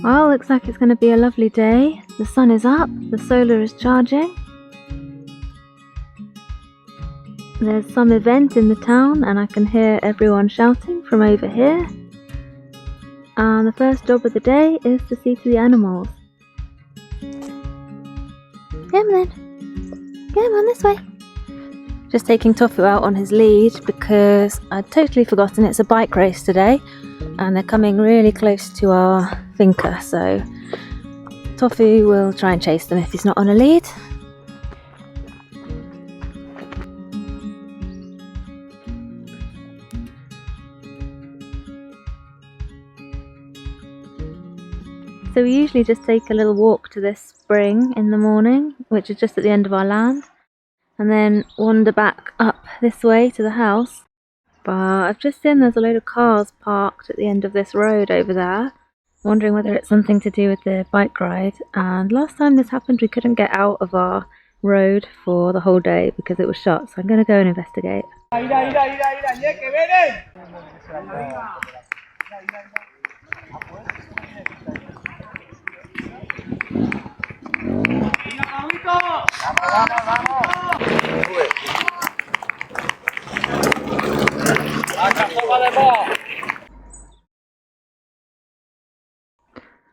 Well, looks like it's going to be a lovely day. The sun is up, the solar is charging. There's some event in the town and I can hear everyone shouting from over here. And the first job of the day is to see to the animals. Come then. Come on this way. Just taking Tofu out on his lead because I'd totally forgotten it's a bike race today and they're coming really close to our finca, so Tofu will try and chase them if he's not on a lead. So we usually just take a little walk to this spring in the morning, which is just at the end of our land, and then wander back up this way to the house. But I've just seen there's a load of cars parked at the end of this road over there, wondering whether it's something to do with the bike ride. And last time this happened we couldn't get out of our road for the whole day because it was shut, so I'm going to go and investigate.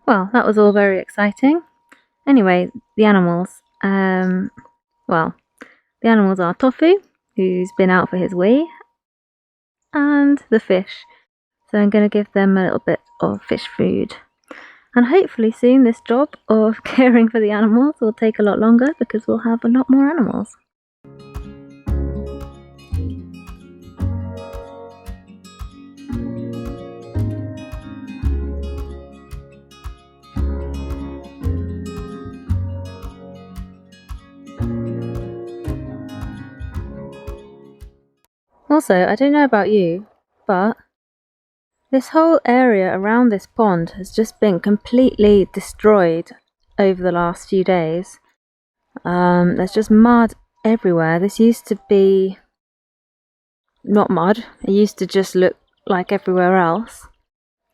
Well, that was all very exciting. Anyway, the animals. The animals are Tofu, who's been out for his wee, and the fish. So I'm going to give them a little bit of fish food. And hopefully soon this job of caring for the animals will take a lot longer because we'll have a lot more animals. Also, I don't know about you, but this whole area around this pond has just been completely destroyed over the last few days. There's just mud everywhere. This used to be not mud, it used to just look like everywhere else.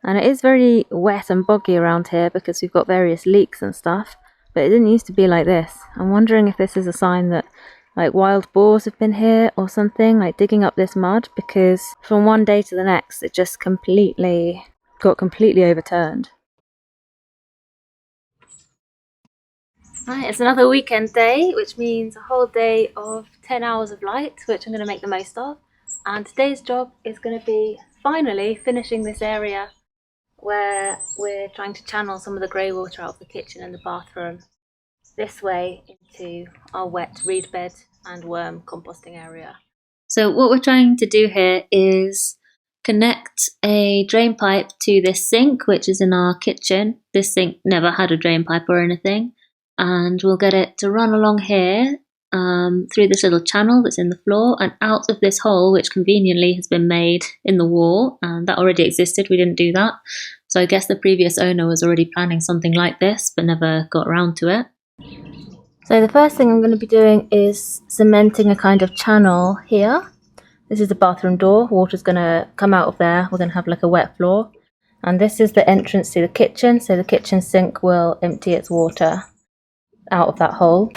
And it is very wet and boggy around here because we've got various leaks and stuff, but it didn't used to be like this. I'm wondering if this is a sign that like wild boars have been here or something, like digging up this mud, because from one day to the next it just got completely overturned. Right, it's another weekend day, which means a whole day of 10 hours of light, which I'm going to make the most of. And today's job is going to be finally finishing this area where we're trying to channel some of the grey water out of the kitchen and the bathroom this way into our wet reed bed and worm composting area. So what we're trying to do here is connect a drain pipe to this sink, which is in our kitchen. This sink never had a drain pipe or anything, and we'll get it to run along here through this little channel that's in the floor and out of this hole, which conveniently has been made in the wall, and that already existed. We didn't do that, so I guess the previous owner was already planning something like this but never got around to it. So the first thing I'm going to be doing is cementing a kind of channel here. This is the bathroom door, water's going to come out of there, we're going to have like a wet floor. And this is the entrance to the kitchen, so the kitchen sink will empty its water out of that hole.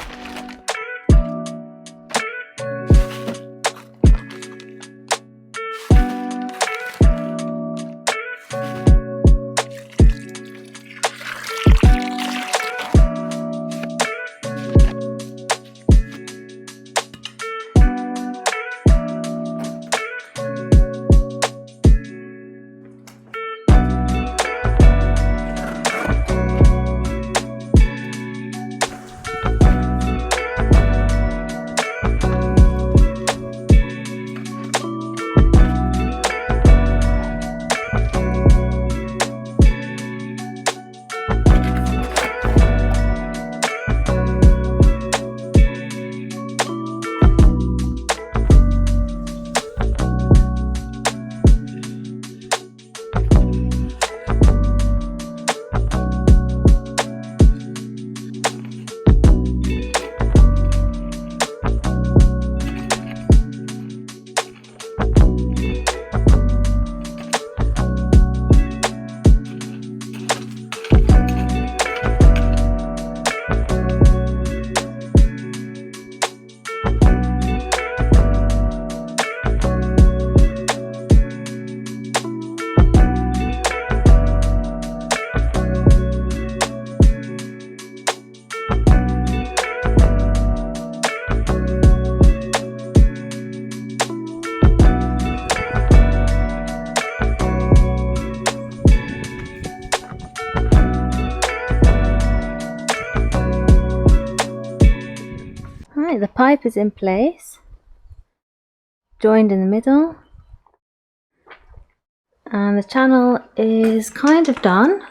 pipe is in place, joined in the middle, and the channel is kind of done.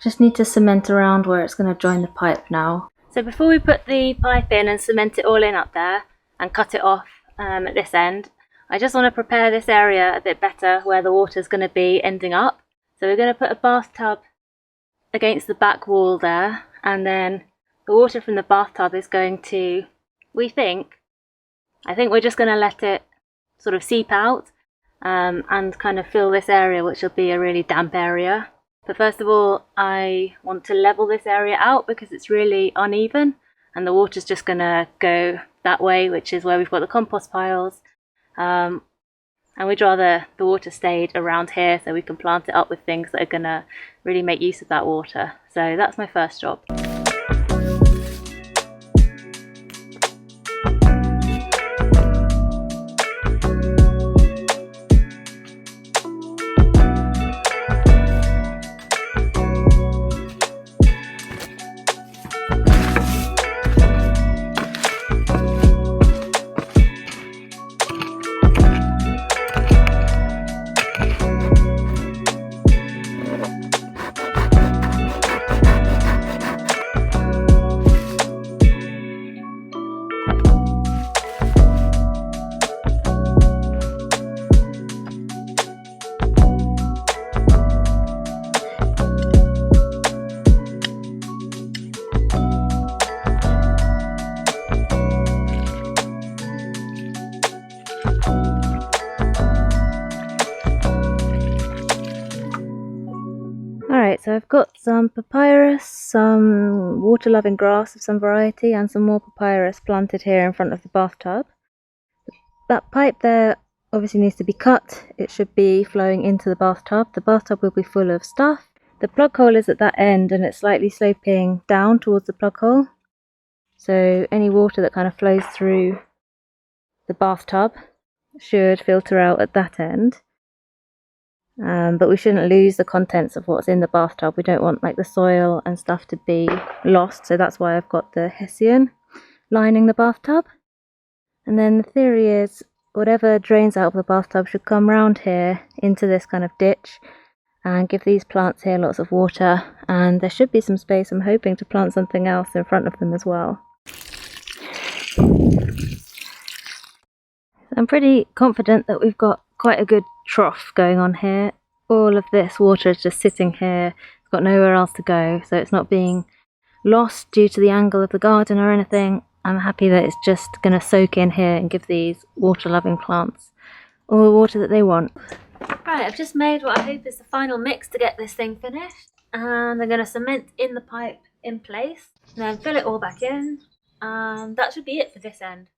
Just need to cement around where it's going to join the pipe now. So before we put the pipe in and cement it all in up there and cut it off at this end, I just want to prepare this area a bit better where the water's going to be ending up. So we're going to put a bathtub against the back wall there, and then the water from the bathtub is going to, I think we're just going to let it sort of seep out and kind of fill this area, which will be a really damp area. But first of all, I want to level this area out because it's really uneven and the water's just going to go that way, which is where we've got the compost piles. And we'd rather the water stayed around here so we can plant it up with things that are going to really make use of that water. So that's my first job. Alright, so I've got some papyrus, some water-loving grass of some variety, and some more papyrus planted here in front of the bathtub. That pipe there obviously needs to be cut. It should be flowing into the bathtub. The bathtub will be full of stuff. The plug hole is at that end and it's slightly sloping down towards the plug hole. So any water that kind of flows through the bathtub should filter out at that end. But we shouldn't lose the contents of what's in the bathtub. We don't want like the soil and stuff to be lost, so that's why I've got the hessian lining the bathtub. And then the theory is whatever drains out of the bathtub should come round here into this kind of ditch and give these plants here lots of water, and there should be some space, I'm hoping, to plant something else in front of them as well. I'm pretty confident that we've got quite a good trough going on here. All of this water is just sitting here, it's got nowhere else to go, so it's not being lost due to the angle of the garden or anything. I'm happy that it's just going to soak in here and give these water-loving plants all the water that they want. Right, I've just made what I hope is the final mix to get this thing finished, and I'm going to cement in the pipe in place, and then fill it all back in, and that should be it for this end.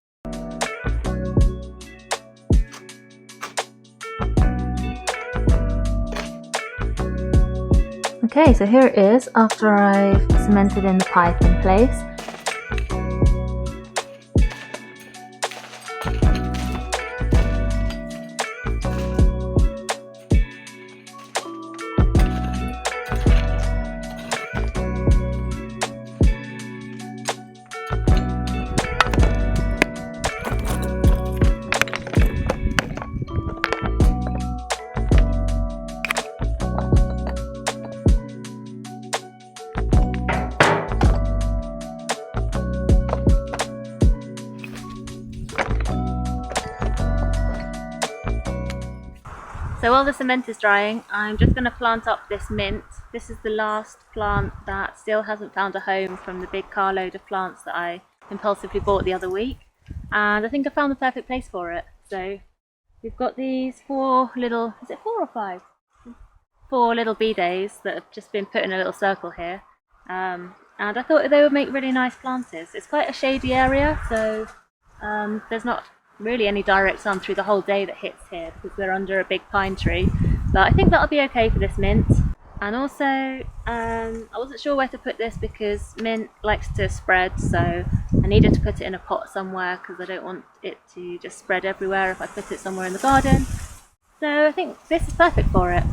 Okay, so here it is after I've cemented in the pipe in place. So while the cement is drying, I'm just going to plant up this mint. This is the last plant that still hasn't found a home from the big carload of plants that I impulsively bought the other week. And I think I found the perfect place for it. So we've got these four little, is it 4 or 5? 4 little bee-days that have just been put in a little circle here. And I thought they would make really nice planters. It's quite a shady area, so there's not really any direct sun through the whole day that hits here because we're under a big pine tree, but I think that'll be okay for this mint. And also I wasn't sure where to put this because mint likes to spread, so I needed to put it in a pot somewhere because I don't want it to just spread everywhere if I put it somewhere in the garden. So I think this is perfect for it.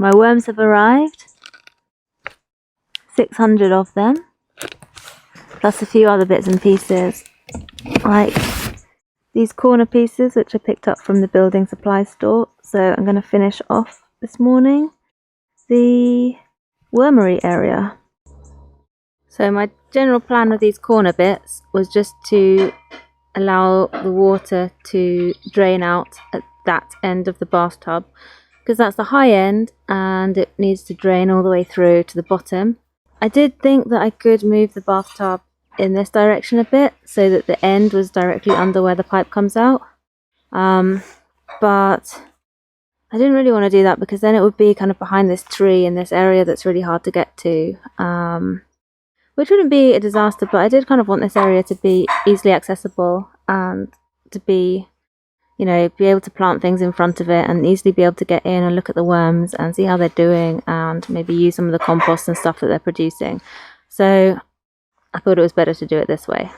My worms have arrived. 600 of them. Plus a few other bits and pieces. Like these corner pieces which I picked up from the building supply store. So I'm going to finish off this morning the wormery area. So my general plan with these corner bits was just to allow the water to drain out at that end of the bathtub, because that's the high end and it needs to drain all the way through to the bottom. I did think that I could move the bathtub in this direction a bit so that the end was directly under where the pipe comes out, but I didn't really want to do that because then it would be kind of behind this tree in this area that's really hard to get to, which wouldn't be a disaster, but I did kind of want this area to be easily accessible and to be, you know, be able to plant things in front of it and easily be able to get in and look at the worms and see how they're doing and maybe use some of the compost and stuff that they're producing. So I thought it was better to do it this way.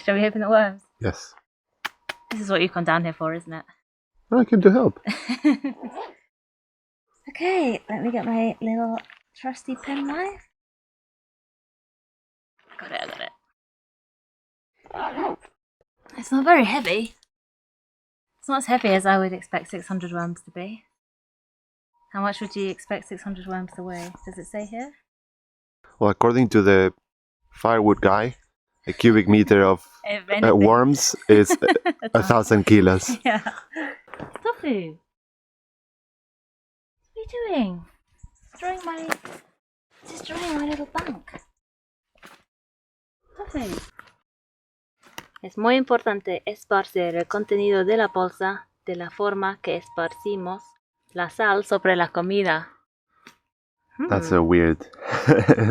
Shall we open the worms? Yes. This is what you've come down here for, isn't it? I came to help. Okay, let me get my little trusty penknife. I got it. It's not very heavy. It's not as heavy as I would expect 600 worms to be. How much would you expect 600 worms to weigh? Does it say here? Well, according to the firewood guy, a cubic meter of worms is 1,000 kilos. Yeah. Tofu! What are you doing? Destroying my little bank. Tofu! Es muy importante esparcir el contenido de la bolsa de la forma que esparcimos la sal sobre la comida. That's a weird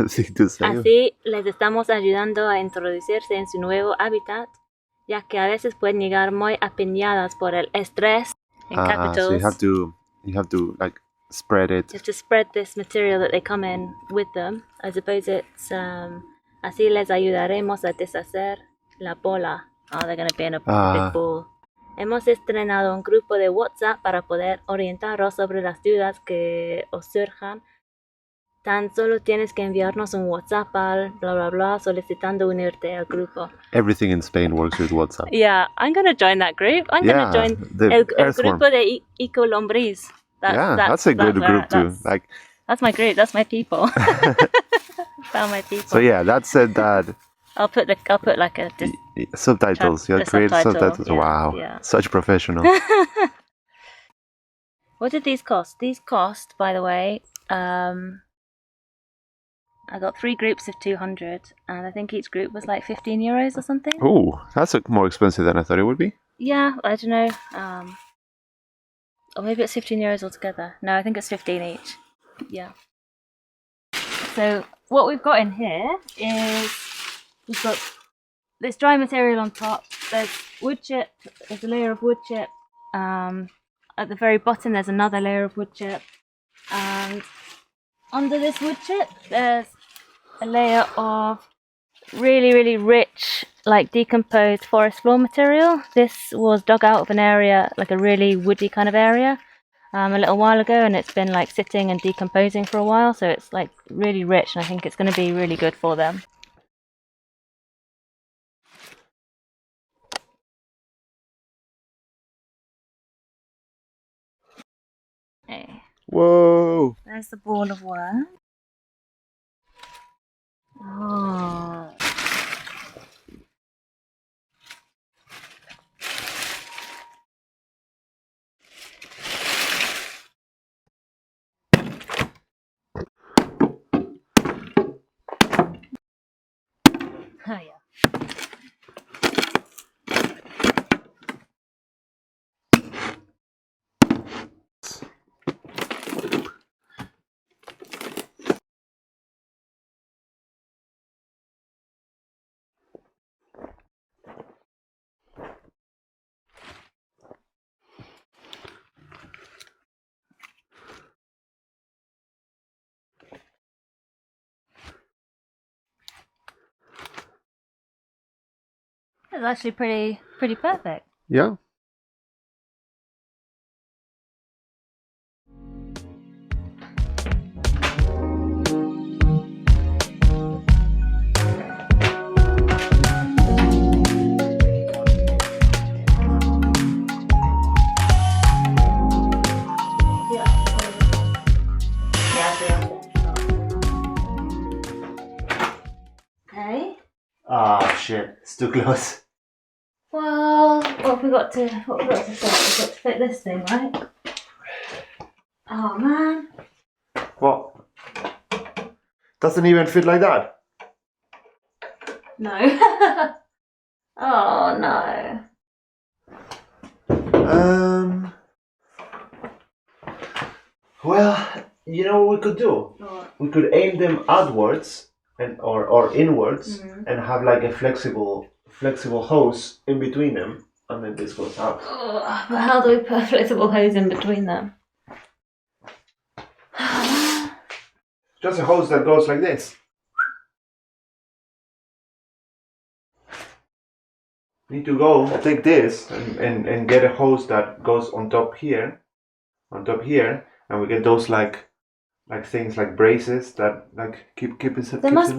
thing to say. Así les estamos ayudando a introducirse en su nuevo hábitat, ya que a veces pueden llegar muy apiñadas por el estrés en capitals. So you have to like spread it. You have to spread this material that they come in with them. I suppose it's así les ayudaremos a deshacer la bola. Oh, they're going to be in a big ball. Hemos estrenado un grupo de WhatsApp para poder orientaros sobre las dudas que os surjan. Tan solo tienes que enviarnos un WhatsApp al bla bla bla solicitando unirte al grupo. Everything in Spain works with WhatsApp. Yeah, I'm going to join that group. I'm going to join el grupo de Eco Lombriz. That's a good group too. That's my group. That's my people. Found my people. So yeah, that said that. I'll put like a subtitles. You'll create subtitles. Yeah, wow, yeah. Such professional. What did these cost? These cost, by the way, I got 3 groups of 200, and I think each group was like 15 euros or something. Oh, that's more expensive than I thought it would be. Yeah, I don't know. Or maybe it's 15 euros altogether. No, I think it's 15 each. Yeah. So what we've got in here is we've got this dry material on top. There's wood chip. There's a layer of wood chip. At the very bottom, there's another layer of wood chip, and under this wood chip, there's a layer of really, really rich, like decomposed forest floor material. This was dug out of an area, like a really woody kind of area, a little while ago, and it's been like sitting and decomposing for a while, so it's like really rich, and I think it's going to be really good for them. Hey. Whoa! There's the ball of worm. Oh. It's actually pretty perfect. Yeah. Okay. Ah, shit. It's too close. Well, what have we got to fit? We've got to fit this thing, right? Oh man. What? Doesn't even fit like that. No. Oh no. Well, you know what we could do? What? We could aim them outwards or inwards Mm-hmm. and have like a flexible hose in between them, and then this goes out. Oh, but how do we put a flexible hose in between them? Just a hose that goes like this. Need to go take this and get a hose that goes on top here, and we get those like things like braces that like keep it. There must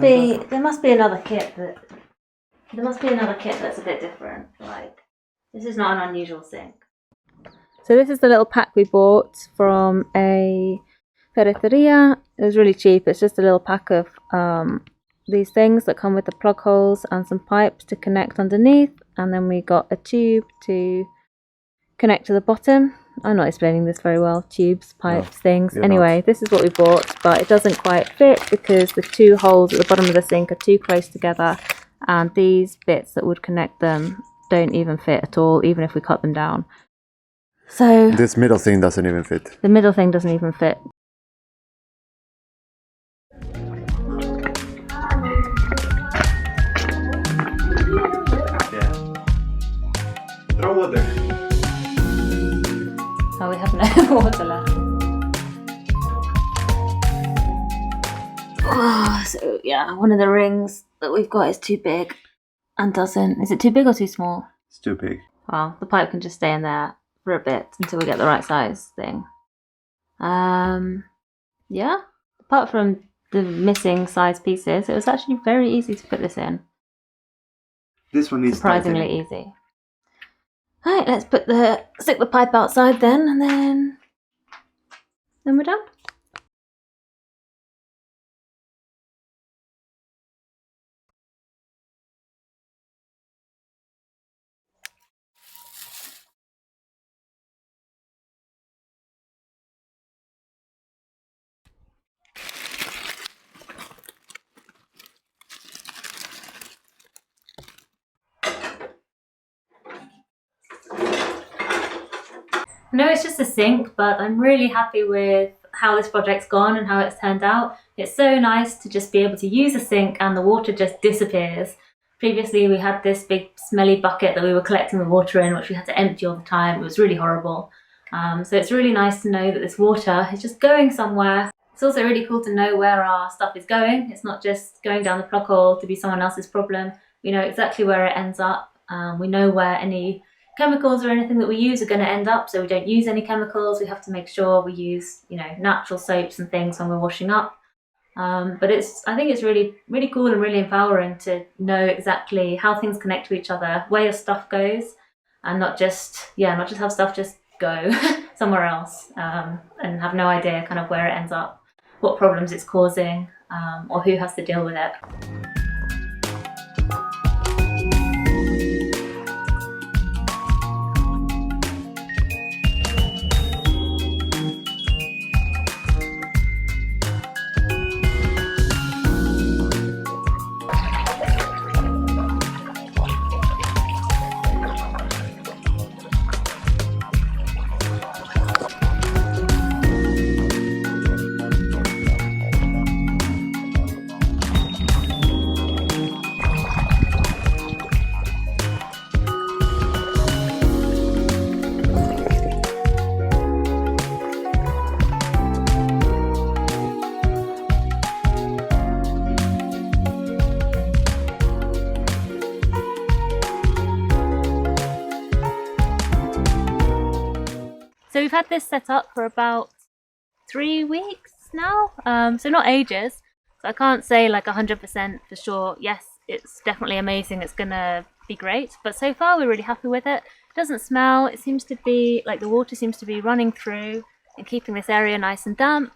be another kit that's a bit different. Like, this is not an unusual sink. So this is the little pack we bought from a ferreteria. It was really cheap. It's just a little pack of these things that come with the plug holes and some pipes to connect underneath, and then we got a tube to connect to the bottom. I'm not explaining this very well. Tubes, pipes, things. Anyway, this is what we bought, but it doesn't quite fit because the two holes at the bottom of the sink are too close together, and these bits that would connect them don't even fit at all, even if we cut them down. So this middle thing doesn't even fit. The middle thing doesn't even fit. Yeah. Throw water. Oh, we have no water left. Oh, so yeah, one of the rings that we've got is too big and doesn't. Is it too big or too small? It's too big. Well, the pipe can just stay in there for a bit until we get the right size thing. Yeah. Apart from the missing size pieces, it was actually very easy to put this in. This one needs surprisingly easy. Alright, let's stick the pipe outside then, and then we're done. No, it's just a sink, but I'm really happy with how this project's gone and how it's turned out. It's so nice to just be able to use a sink and the water just disappears. Previously we had this big smelly bucket that we were collecting the water in, which we had to empty all the time. It was really horrible. So it's really nice to know that this water is just going somewhere. It's also really cool to know where our stuff is going. It's not just going down the plug hole to be someone else's problem. We know exactly where it ends up. We know where any chemicals or anything that we use are going to end up, so we don't use any chemicals. We have to make sure we use, natural soaps and things when we're washing up. But I think it's really, really cool and really empowering to know exactly how things connect to each other, where your stuff goes, and not just have stuff just go somewhere else, and have no idea kind of where it ends up, what problems it's causing, or who has to deal with it. So we've had this set up for about 3 weeks now, so not ages. So I can't say like 100% for sure, yes, it's definitely amazing, it's gonna be great. But so far we're really happy with it. It doesn't smell, it seems to be, like the water seems to be running through and keeping this area nice and damp.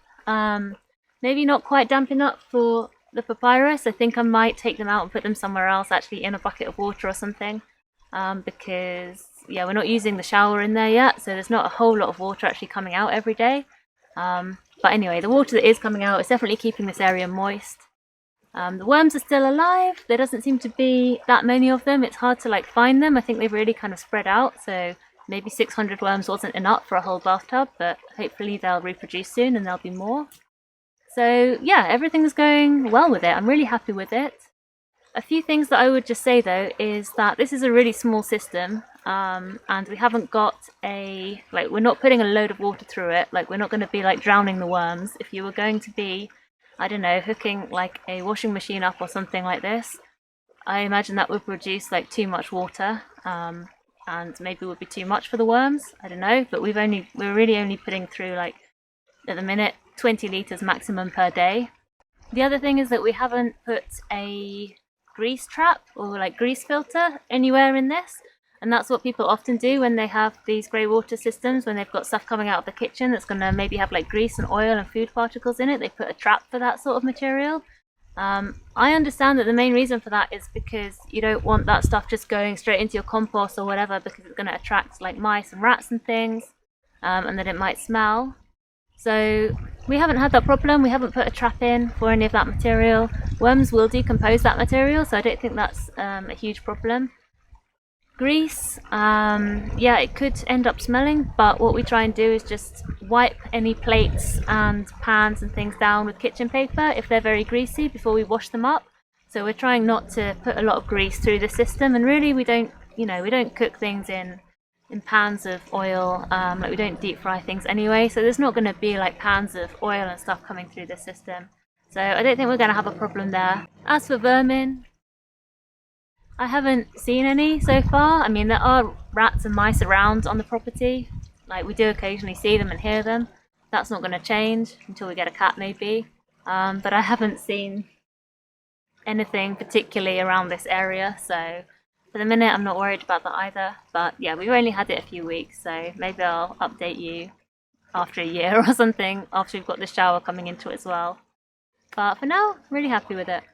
Maybe not quite damp enough for the papyrus. I think I might take them out and put them somewhere else, actually in a bucket of water or something. Because, yeah, we're not using the shower in there yet, so there's not a whole lot of water actually coming out every day. But anyway, the water that is coming out is definitely keeping this area moist. The worms are still alive. There doesn't seem to be that many of them. It's hard to like find them. I think they've really kind of spread out, so maybe 600 worms wasn't enough for a whole bathtub, but hopefully they'll reproduce soon and there'll be more. So yeah, everything's going well with it. I'm really happy with it. A few things that I would just say though is that this is a really small system, and we haven't got we're not putting a load of water through it. Like, we're not going to be like drowning the worms. If you were going to be, I don't know, hooking like a washing machine up or something like this, I imagine that would produce like too much water, and maybe would be too much for the worms. I don't know, but we're really only putting through, like, at the minute, 20 litres maximum per day. The other thing is that we haven't put a grease trap or like grease filter anywhere in this, and that's what people often do when they have these grey water systems. When they've got stuff coming out of the kitchen that's going to maybe have like grease and oil and food particles in it, they put a trap for that sort of material. I understand that the main reason for that is because you don't want that stuff just going straight into your compost or whatever, because it's going to attract like mice and rats and things, and then it might smell. So we haven't had that problem. We haven't put a trap in for any of that material. Worms will decompose that material, so I don't think that's a huge problem. Grease, yeah, it could end up smelling, but what we try and do is just wipe any plates and pans and things down with kitchen paper if they're very greasy before we wash them up. So we're trying not to put a lot of grease through the system, and really we don't cook things in pans of oil, like we don't deep fry things anyway, so there's not going to be like pans of oil and stuff coming through the system. So I don't think we're going to have a problem there. As for vermin, I haven't seen any so far. I mean, there are rats and mice around on the property. Like, we do occasionally see them and hear them. That's not going to change until we get a cat maybe. But I haven't seen anything particularly around this area, so for the minute I'm not worried about that either. But yeah, we've only had it a few weeks, so maybe I'll update you after a year or something, after we've got the shower coming into it as well. But for now, really happy with it.